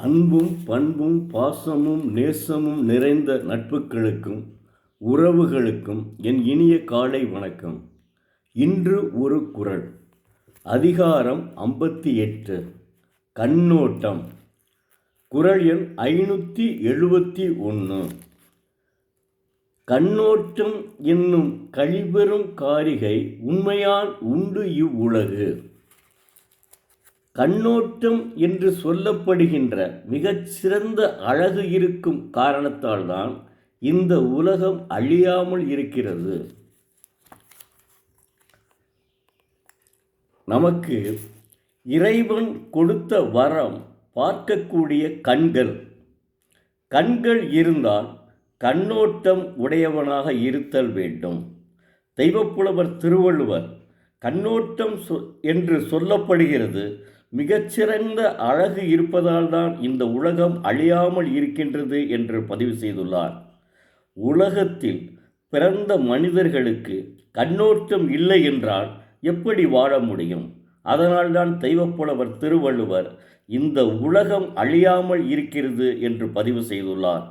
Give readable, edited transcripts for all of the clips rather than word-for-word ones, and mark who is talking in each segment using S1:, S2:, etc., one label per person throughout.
S1: அன்பும் பண்பும் பாசமும் நேசமும் நிறைந்த நட்புகளுக்கும் உறவுகளுக்கும் என் இனிய காலை வணக்கம். இன்று ஒரு குறள். அதிகாரம் 58. கண்ணோட்டம். குறள் எண் 571. கண்ணோட்டம் என்னும் கழிபெறும் காரிகை உண்மையால் உண்டு இவ்வுலகு. கண்ணோட்டம் என்று சொல்லப்படுகின்ற மிகச்சிறந்த அழகு இருக்கும் காரணத்தால்தான் இந்த உலகம் அழியாமல் இருக்கிறது. நமக்கு இறைவன் கொடுத்த வரம் பார்க்கக்கூடிய கண்கள். கண்கள் இருந்தால் கண்ணோட்டம் உடையவனாக இருத்தல் வேண்டும். தெய்வப்புலவர் திருவள்ளுவர் கண்ணோட்டம் என்று சொல்லப்படுகிறது மிகச்சிறந்த அழகு இருப்பதால் தான் இந்த உலகம் அழியாமல் இருக்கின்றது என்று பதிவு செய்துள்ளார். உலகத்தில் பிறந்த மனிதர்களுக்கு கண்ணோட்டம் இல்லை என்றால் எப்படி வாழ முடியும்? அதனால்தான் தெய்வப்புலவர் திருவள்ளுவர் இந்த உலகம் அழியாமல் இருக்கிறது என்று பதிவு செய்துள்ளார்.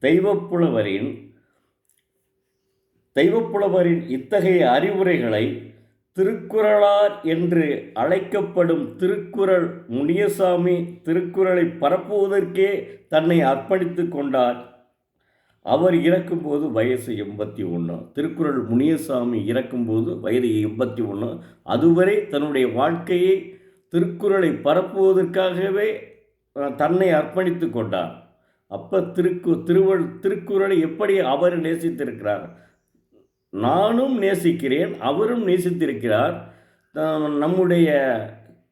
S1: தெய்வப்புலவரின் இத்தகைய அறிவுரைகளை திருக்குறளார் என்று அழைக்கப்படும் திருக்குறள் முனியசாமி திருக்குறளை பரப்புவதற்கே தன்னை அர்ப்பணித்து கொண்டார். அவர் இறக்கும்போது வயசு 81. திருக்குறள் முனியசாமி இறக்கும்போது வயது 81. அதுவரை தன்னுடைய வாழ்க்கையை திருக்குறளை பரப்புவதற்காகவே தன்னை அர்ப்பணித்து கொண்டார். அப்போ திருக்குறளை எப்படி அவர் நேசித்திருக்கிறார்? நானும் நேசிக்கிறேன், அவரும் நேசித்திருக்கிறார். நம்முடைய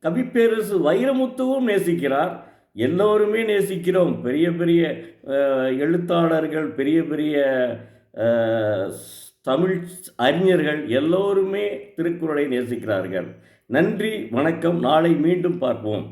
S1: கவிப்பேரரசு வைரமுத்துவும் நேசிக்கிறார். எல்லோருமே நேசிக்கிறோம். பெரிய பெரிய எழுத்தாளர்கள், பெரிய பெரிய தமிழ் அறிஞர்கள் எல்லோருமே திருக்குறளை நேசிக்கிறார்கள். நன்றி, வணக்கம். நாளை மீண்டும் பார்ப்போம்.